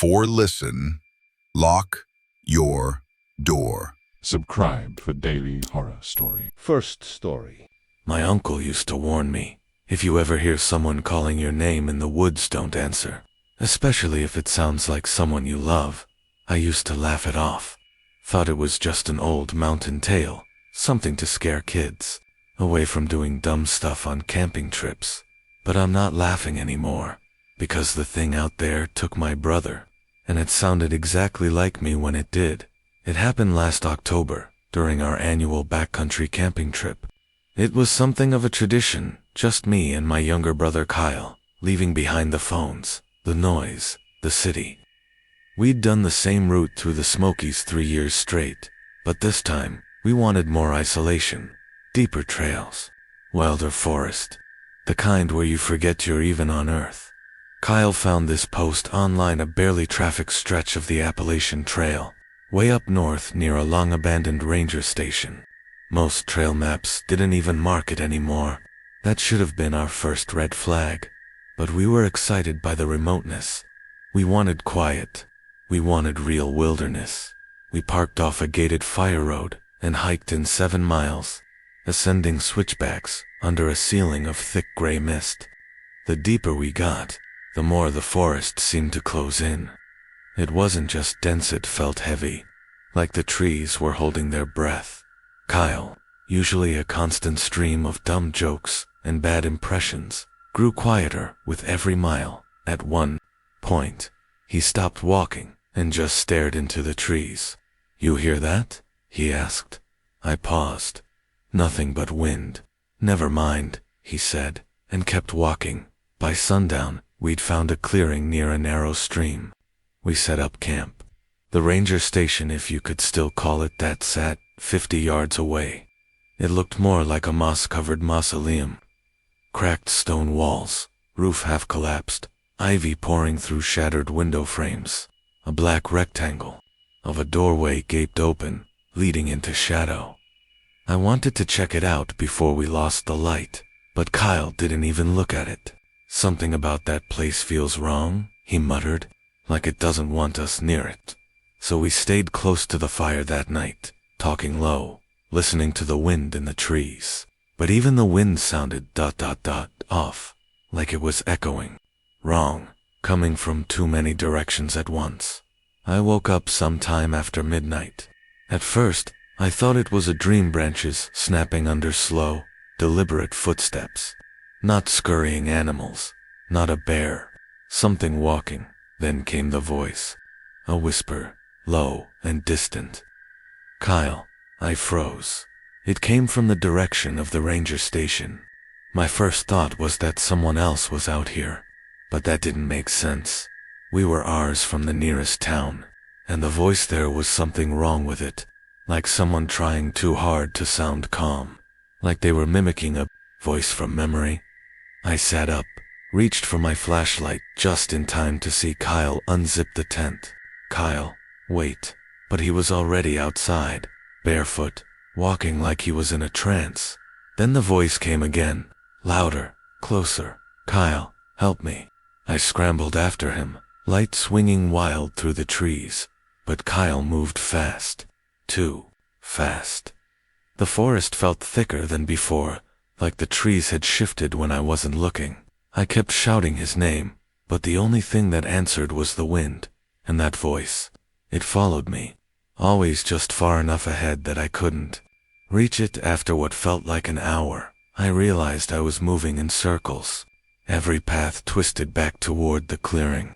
Before listen, lock your door. Subscribe for daily horror story. First story. My uncle used to warn me, if you ever hear someone calling your name in the woods, don't answer, especially if it sounds like someone you love. I used to laugh it off. Thought it was just an old mountain tale, something to scare kids away from doing dumb stuff on camping trips. But I'm not laughing anymore, because the thing out there took my brother, and it sounded exactly like me when it did. It happened last October, during our annual backcountry camping trip. It was something of a tradition, just me and my younger brother Kyle, leaving behind the phones, the noise, the city. We'd done the same route through the Smokies 3 years straight, but this time, we wanted more isolation, deeper trails, wilder forest, the kind where you forget you're even on Earth. Kyle found this post online, a barely trafficked stretch of the Appalachian Trail, way up north near a long-abandoned ranger station. Most trail maps didn't even mark it anymore. That should have been our first red flag. But we were excited by the remoteness. We wanted quiet. We wanted real wilderness. We parked off a gated fire road and hiked in 7 miles, ascending switchbacks under a ceiling of thick gray mist. The deeper we got, the more the forest seemed to close in. It wasn't just dense, it felt heavy, like the trees were holding their breath. Kyle, usually a constant stream of dumb jokes and bad impressions, grew quieter with every mile. At one point, he stopped walking and just stared into the trees. "You hear that?" he asked. I paused. "Nothing but wind." "Never mind," he said, and kept walking. By sundown, we'd found a clearing near a narrow stream. We set up camp. The ranger station, if you could still call it that, sat 50 yards away. It looked more like a moss-covered mausoleum. Cracked stone walls, roof half collapsed, ivy pouring through shattered window frames. A black rectangle of a doorway gaped open, leading into shadow. I wanted to check it out before we lost the light, but Kyle didn't even look at it. "Something about that place feels wrong," he muttered, "like it doesn't want us near it." So we stayed close to the fire that night, talking low, listening to the wind in the trees. But even the wind sounded off, like it was echoing. Wrong, coming from too many directions at once. I woke up sometime after midnight. At first, I thought it was a dream, branches snapping under slow, deliberate footsteps. Not scurrying animals, not a bear, something walking. Then came the voice, a whisper, low and distant. "Kyle." I froze. It came from the direction of the ranger station. My first thought was that someone else was out here, but that didn't make sense. We were hours from the nearest town, and the voice there was something wrong with it, like someone trying too hard to sound calm, like they were mimicking a voice from memory. I sat up, reached for my flashlight just in time to see Kyle unzip the tent. "Kyle, wait." But he was already outside, barefoot, walking like he was in a trance. Then the voice came again, louder, closer. "Kyle, help me." I scrambled after him, light swinging wild through the trees. But Kyle moved fast. Too fast. The forest felt thicker than before, like the trees had shifted when I wasn't looking. I kept shouting his name, but the only thing that answered was the wind, and that voice. It followed me, always just far enough ahead that I couldn't reach it. After what felt like an hour, I realized I was moving in circles. Every path twisted back toward the clearing.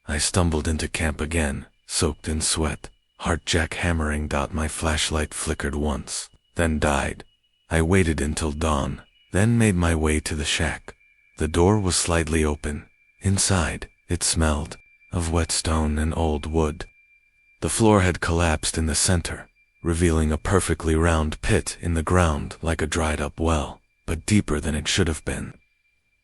I stumbled into camp again, soaked in sweat, heart jackhammering. My flashlight flickered once, then died. I waited until dawn, then made my way to the shack. The door was slightly open. Inside, it smelled of wet stone and old wood. The floor had collapsed in the center, revealing a perfectly round pit in the ground, like a dried-up well, but deeper than it should have been.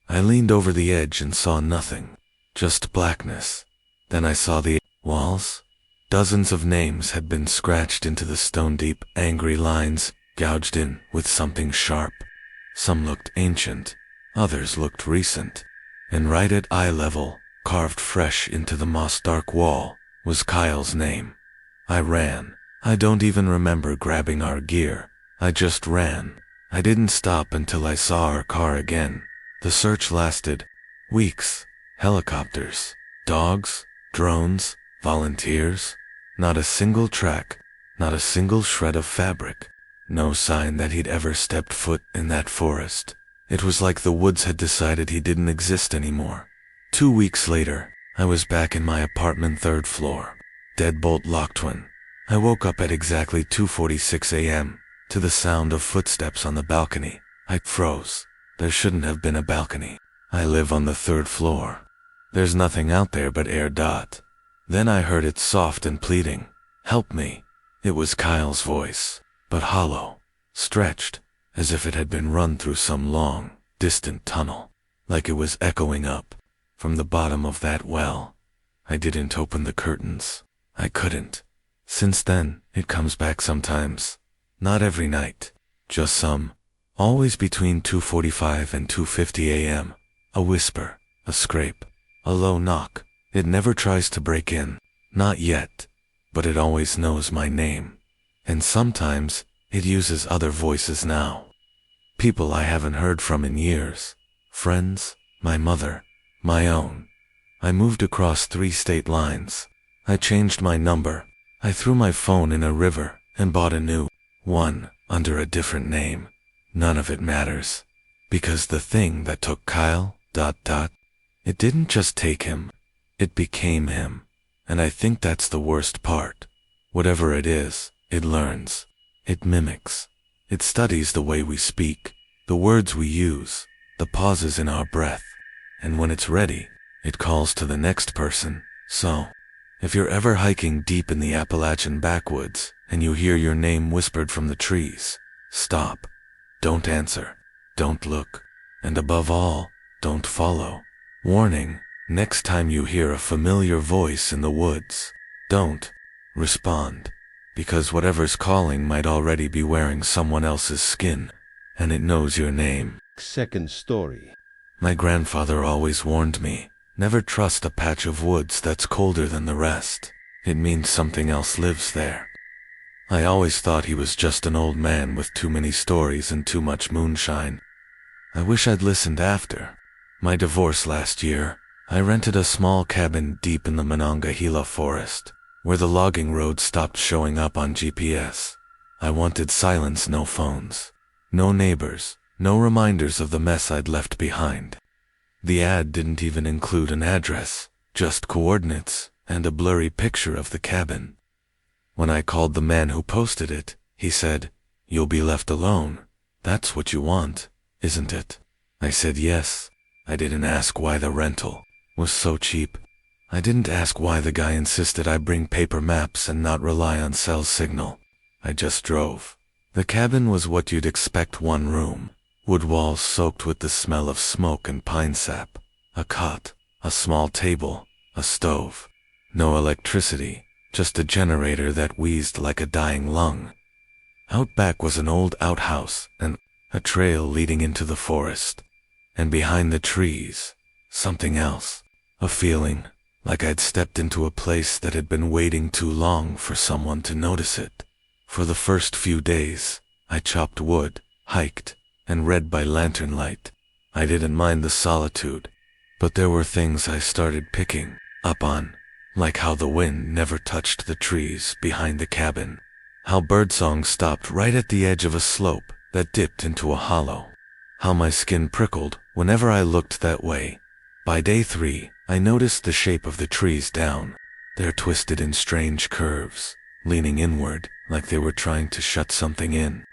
I leaned over the edge and saw nothing, just blackness. Then I saw the walls. Dozens of names had been scratched into the stone-deep, angry lines, gouged in with something sharp. Some looked ancient, others looked recent, and right at eye level, carved fresh into the moss-dark wall, was Kyle's name. I ran. I don't even remember grabbing our gear. I just ran. I didn't stop until I saw our car again. The search lasted weeks. Helicopters, dogs, drones, volunteers. Not a single track, not a single shred of fabric. No sign that he'd ever stepped foot in that forest. It was like the woods had decided he didn't exist anymore. 2 weeks later, I was back in my apartment 3rd floor. Deadbolt locked one. I woke up at exactly 2:46 a.m. to the sound of footsteps on the balcony. I froze. There shouldn't have been a balcony. I live on the 3rd floor. There's nothing out there but air. Then I heard it soft and pleading. Help me. It was Kyle's voice, but hollow, stretched, as if it had been run through some long, distant tunnel, like it was echoing up from the bottom of that well. I didn't open the curtains. I couldn't. Since then, it comes back sometimes. Not every night, just some. Always between 2:45 and 2:50 a.m. A whisper, a scrape, a low knock. It never tries to break in. Not yet. But it always knows my name. And sometimes, it uses other voices now. People I haven't heard from in years. Friends, my mother, my own. I moved across 3 state lines. I changed my number. I threw my phone in a river and bought a new one under a different name. None of it matters. Because the thing that took Kyle, it didn't just take him. It became him. And I think that's the worst part. Whatever it is, it learns. It mimics. It studies the way we speak, the words we use, the pauses in our breath. And when it's ready, it calls to the next person. So, if you're ever hiking deep in the Appalachian backwoods and you hear your name whispered from the trees, stop. Don't answer. Don't look. And above all, don't follow. Warning, next time you hear a familiar voice in the woods, don't respond. Because whatever's calling might already be wearing someone else's skin, and it knows your name. Second story. My grandfather always warned me, never trust a patch of woods that's colder than the rest. It means something else lives there. I always thought he was just an old man with too many stories and too much moonshine. I wish I'd listened after. My divorce last year, I rented a small cabin deep in the Monongahela forest, where the logging road stopped showing up on GPS. I wanted silence, no phones, no neighbors, no reminders of the mess I'd left behind. The ad didn't even include an address, just coordinates and a blurry picture of the cabin. When I called the man who posted it, he said, "You'll be left alone. That's what you want, isn't it?" I said yes. I didn't ask why the rental was so cheap. I didn't ask why the guy insisted I bring paper maps and not rely on cell signal. I just drove. The cabin was what you'd expect: 1 room, wood walls soaked with the smell of smoke and pine sap, a cot, a small table, a stove. No electricity, just a generator that wheezed like a dying lung. Out back was an old outhouse and a trail leading into the forest. And behind the trees, something else, a feeling like I'd stepped into a place that had been waiting too long for someone to notice it. For the first few days, I chopped wood, hiked, and read by lantern light. I didn't mind the solitude, but there were things I started picking up on, like how the wind never touched the trees behind the cabin, how birdsong stopped right at the edge of a slope that dipped into a hollow, how my skin prickled whenever I looked that way. By day 3, I noticed the shape of the trees down. They're twisted in strange curves, leaning inward like they were trying to shut something in.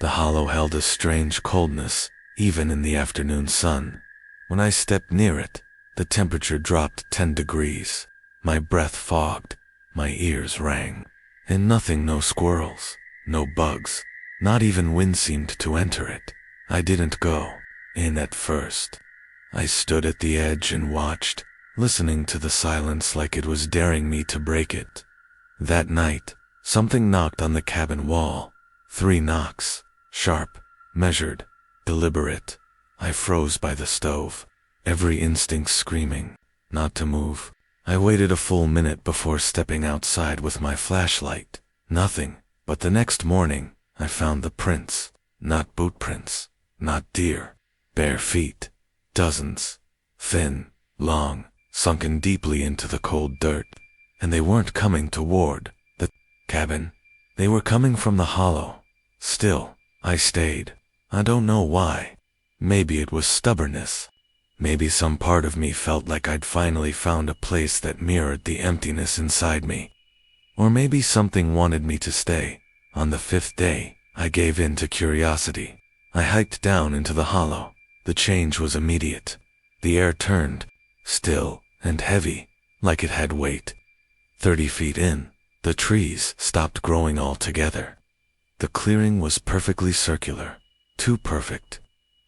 The hollow held a strange coldness, even in the afternoon sun. When I stepped near it, the temperature dropped 10 degrees. My breath fogged, my ears rang. And nothing, no squirrels, no bugs, not even wind seemed to enter it. I didn't go in at first. I stood at the edge and watched, listening to the silence like it was daring me to break it. That night, something knocked on the cabin wall. 3 knocks, sharp, measured, deliberate. I froze by the stove, every instinct screaming, not to move. I waited a full minute before stepping outside with my flashlight. Nothing. But the next morning, I found the prints. Not boot prints. Not deer. Bare feet. Dozens. Thin, long, sunken deeply into the cold dirt. And they weren't coming toward the cabin. They were coming from the hollow. Still, I stayed. I don't know why. Maybe it was stubbornness. Maybe some part of me felt like I'd finally found a place that mirrored the emptiness inside me. Or maybe something wanted me to stay. On the 5th day, I gave in to curiosity. I hiked down into the hollow. The change was immediate. The air turned, still and heavy, like it had weight. 30 feet in, the trees stopped growing altogether. The clearing was perfectly circular, too perfect.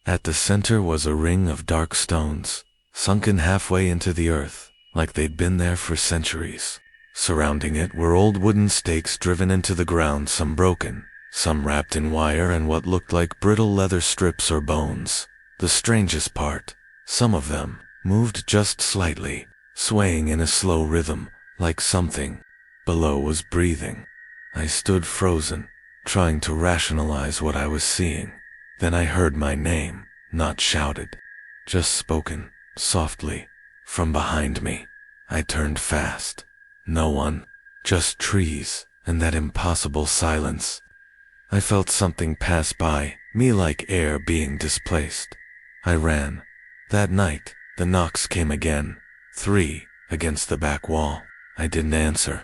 At the center was a ring of dark stones, sunken halfway into the earth, like they'd been there for centuries. Surrounding it were old wooden stakes driven into the ground, some broken, some wrapped in wire and what looked like brittle leather strips or bones. The strangest part, some of them moved just slightly, swaying in a slow rhythm, like something below was breathing. I stood frozen, trying to rationalize what I was seeing. Then I heard my name, not shouted, just spoken, softly, from behind me. I turned fast. No one, just trees, and that impossible silence. I felt something pass by, me like air being displaced. I ran. That night, the knocks came again. 3, against the back wall. I didn't answer.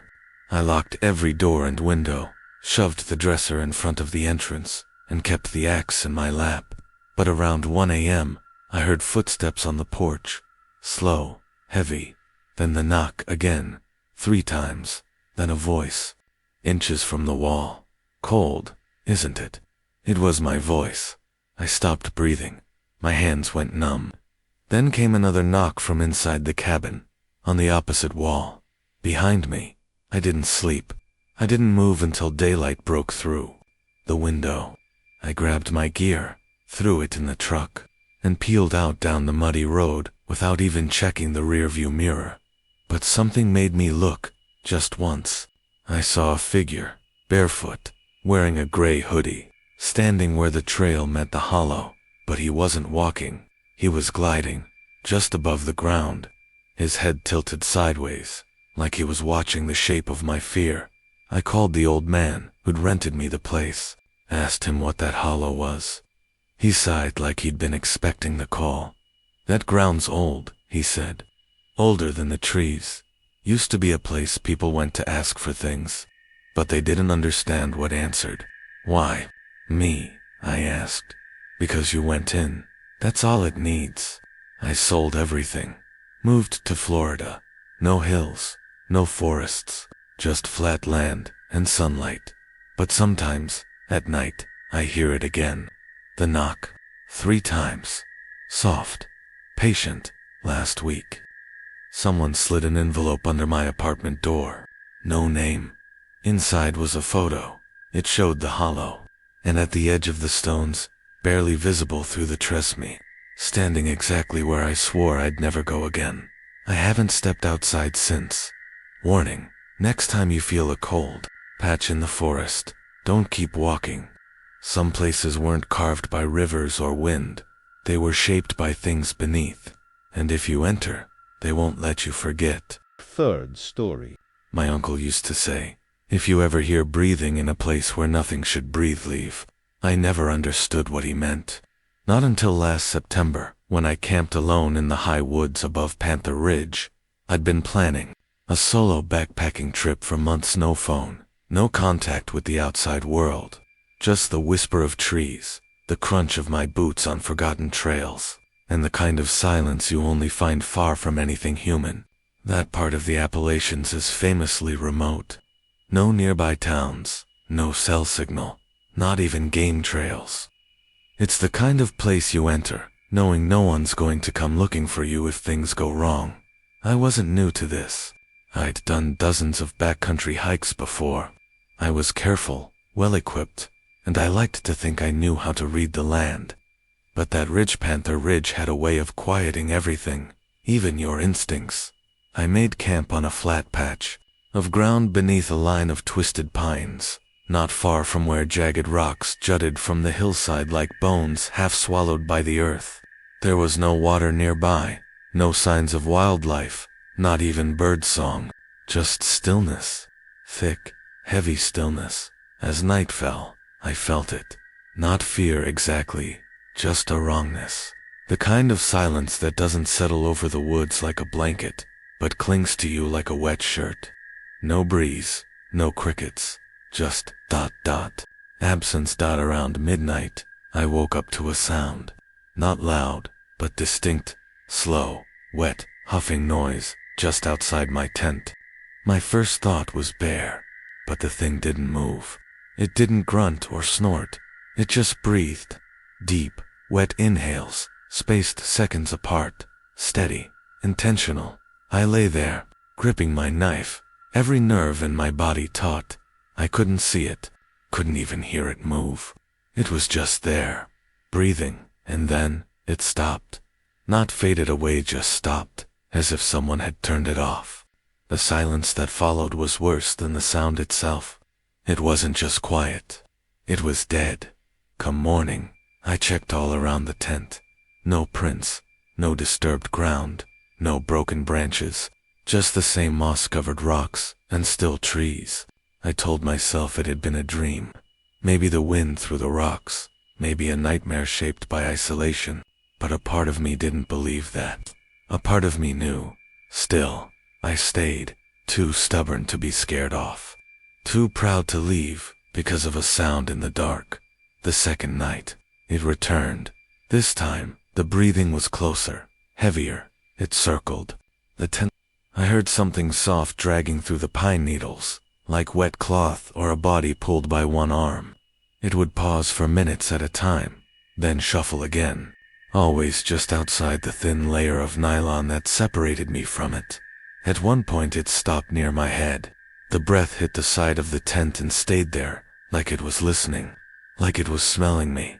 I locked every door and window, shoved the dresser in front of the entrance, and kept the axe in my lap. But around 1 a.m., I heard footsteps on the porch. Slow, heavy. Then the knock again, 3 times. Then a voice. Inches from the wall. Cold, isn't it? It was my voice. I stopped breathing. My hands went numb. Then came another knock from inside the cabin, on the opposite wall. Behind me. I didn't sleep. I didn't move until daylight broke through. The window. I grabbed my gear, threw it in the truck, and peeled out down the muddy road without even checking the rearview mirror. But something made me look, just once. I saw a figure, barefoot, wearing a gray hoodie, standing where the trail met the hollow. But he wasn't walking. He was gliding, just above the ground, his head tilted sideways, like he was watching the shape of my fear. I called the old man who'd rented me the place, asked him what that hollow was. He sighed like he'd been expecting the call. That ground's old, he said. Older than the trees. Used to be a place people went to ask for things. But they didn't understand what answered. Why? Me, I asked. Because you went in. That's all it needs. I sold everything. Moved to Florida. No hills, no forests, just flat land and sunlight. But sometimes, at night, I hear it again. The knock. 3 times. Soft. Patient. Last week. Someone slid an envelope under my apartment door. No name. Inside was a photo. It showed the hollow. And at the edge of the stones, barely visible through the tresemme, standing exactly where I swore I'd never go again. I haven't stepped outside since. Warning. Next time you feel a cold patch in the forest, don't keep walking. Some places weren't carved by rivers or wind. They were shaped by things beneath. And if you enter, they won't let you forget. 3rd story. My uncle used to say, if you ever hear breathing in a place where nothing should breathe, leave. I never understood what he meant. Not until last September, when I camped alone in the high woods above Panther Ridge. I'd been planning a solo backpacking trip for months. No phone, no contact with the outside world. Just the whisper of trees, the crunch of my boots on forgotten trails, and the kind of silence you only find far from anything human. That part of the Appalachians is famously remote. No nearby towns, no cell signal, not even game trails. It's the kind of place you enter, knowing no one's going to come looking for you if things go wrong. I wasn't new to this. I'd done dozens of backcountry hikes before. I was careful, well-equipped, and I liked to think I knew how to read the land. But that ridge, Panther Ridge, had a way of quieting everything, even your instincts. I made camp on a flat patch of ground beneath a line of twisted pines, not far from where jagged rocks jutted from the hillside like bones half swallowed by the earth. There was no water nearby, no signs of wildlife, not even bird song, just stillness. Thick, heavy stillness. As night fell, I felt it. Not fear exactly, just a wrongness. The kind of silence that doesn't settle over the woods like a blanket, but clings to you like a wet shirt. No breeze, no crickets, just ... Absence. Around midnight, I woke up to a sound. Not loud, but distinct, slow, wet, huffing noise just outside my tent. My first thought was bear, but the thing didn't move. It didn't grunt or snort. It just breathed. Deep, wet inhales, spaced seconds apart, steady, intentional. I lay there, gripping my knife, every nerve in my body taut. I couldn't see it, couldn't even hear it move. It was just there, breathing, and then it stopped. Not faded away, just stopped, as if someone had turned it off. The silence that followed was worse than the sound itself. It wasn't just quiet. It was dead. Come morning, I checked all around the tent. No prints, no disturbed ground, no broken branches, just the same moss-covered rocks and still trees. I told myself it had been a dream. Maybe the wind through the rocks, maybe a nightmare shaped by isolation. But a part of me didn't believe that. A part of me knew. Still, I stayed, too stubborn to be scared off. Too proud to leave, because of a sound in the dark. The second night, it returned. This time, the breathing was closer, heavier. It circled the tent. I heard something soft dragging through the pine needles, like wet cloth or a body pulled by one arm. It would pause for minutes at a time, then shuffle again, always just outside the thin layer of nylon that separated me from it. At one point it stopped near my head. The breath hit the side of the tent and stayed there, like it was listening, like it was smelling me.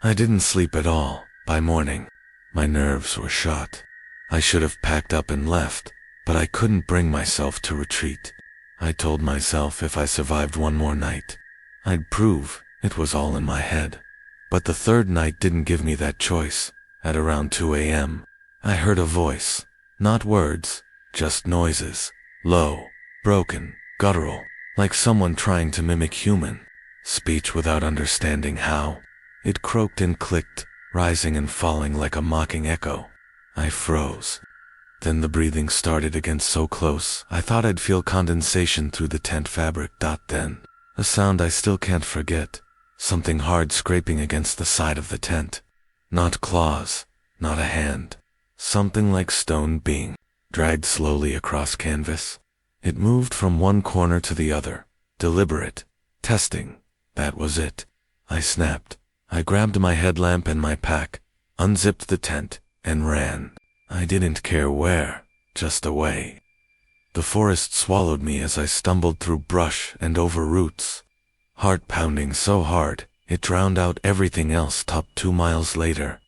I didn't sleep at all. By morning, my nerves were shot. I should have packed up and left, but I couldn't bring myself to retreat. I told myself if I survived one more night, I'd prove it was all in my head. But the third night didn't give me that choice. At around 2 a.m., I heard a voice. Not words, just noises. Low, broken, guttural, like someone trying to mimic human speech without understanding how. It croaked and clicked, rising and falling like a mocking echo. I froze. Then the breathing started again, so close I thought I'd feel condensation through the tent fabric. Then, a sound I still can't forget. Something hard scraping against the side of the tent. Not claws, not a hand. Something like stone being dragged slowly across canvas. It moved from one corner to the other. Deliberate. Testing. That was it. I snapped. I grabbed my headlamp and my pack, unzipped the tent, and ran. I didn't care where, just away. The forest swallowed me as I stumbled through brush and over roots. Heart pounding so hard, it drowned out everything else. 2 miles later,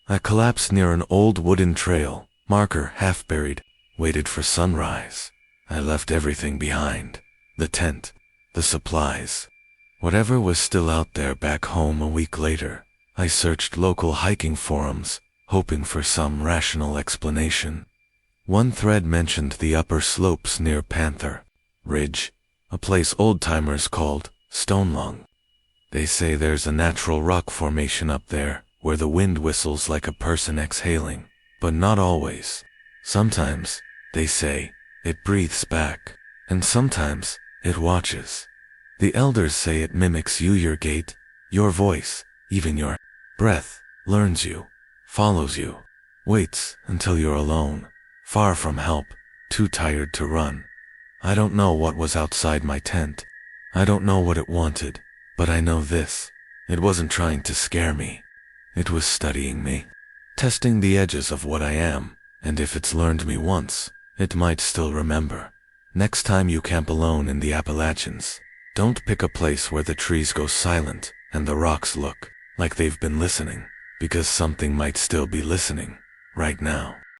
I collapsed near an old wooden trail, marker half buried, waited for sunrise. I left everything behind. The tent, the supplies. Whatever was still out there back home. A week later, I searched local hiking forums, hoping for some rational explanation. One thread mentioned the upper slopes near Panther Ridge, a place old-timers called Stone Lung. They say there's a natural rock formation up there, where the wind whistles like a person exhaling, but not always. Sometimes, they say, it breathes back, and sometimes, it watches. The elders say it mimics you, your gait, your voice, even your breath, learns you, follows you, waits until you're alone, far from help, too tired to run. I don't know what was outside my tent. I don't know what it wanted, but I know this. It wasn't trying to scare me. It was studying me, testing the edges of what I am, and if it's learned me once, it might still remember. Next time you camp alone in the Appalachians, don't pick a place where the trees go silent and the rocks look like they've been listening, because something might still be listening right now.